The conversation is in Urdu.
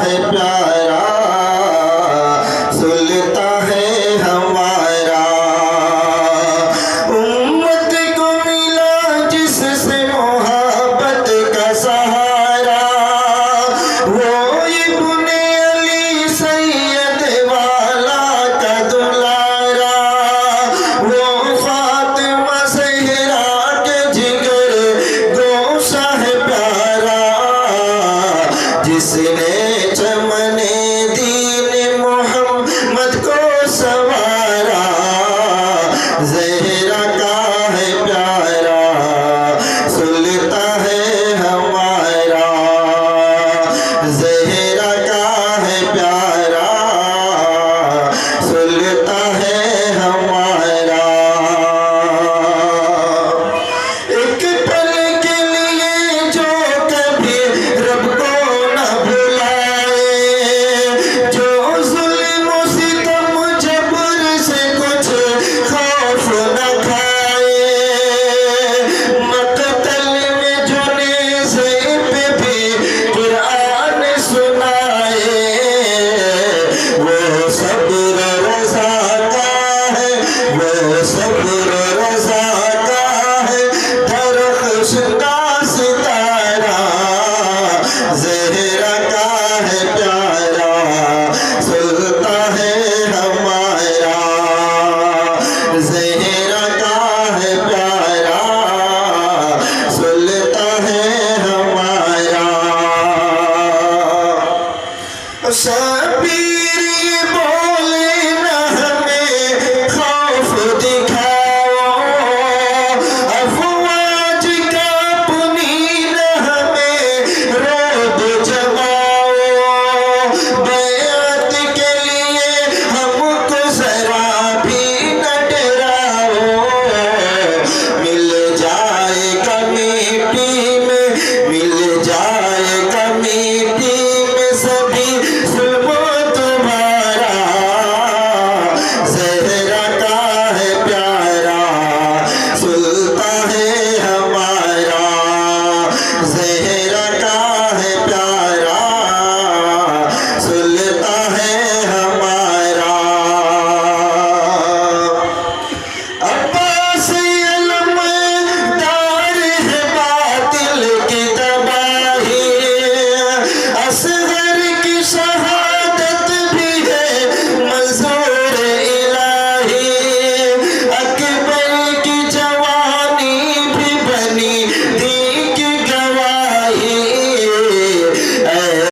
ہے پیارا سلطا ہے ہمارا امت کو ملا جس سے محبت کا سہارا وہ ابن علی سید والا کا دلارا وہ فاطمہ زہرا کے جگر گوشہ ہے پیارا جس نے چمن دین محمد کو سوارا زہرا کا ہے پیارا سلطا ہے ہمارا زہرا کا ہے پیارا سلطا ہے ہمارا ایک پل کے لیے جو کبھی رب کو نہ بھلائے جو ظلم و ستم جبر سے کچھ خوف نہ کھائے مقتل میں جو نیزے پہ بھی قرآن سنائے وہ صبر رضا کا ہے وہ صبر رضا کا ہے درخشش کا ستارہ زہرا کا ہے پیارا سلطا ہے ہمارا زہرا کا ہے پیارا سلطا ہے ہمارا شبیر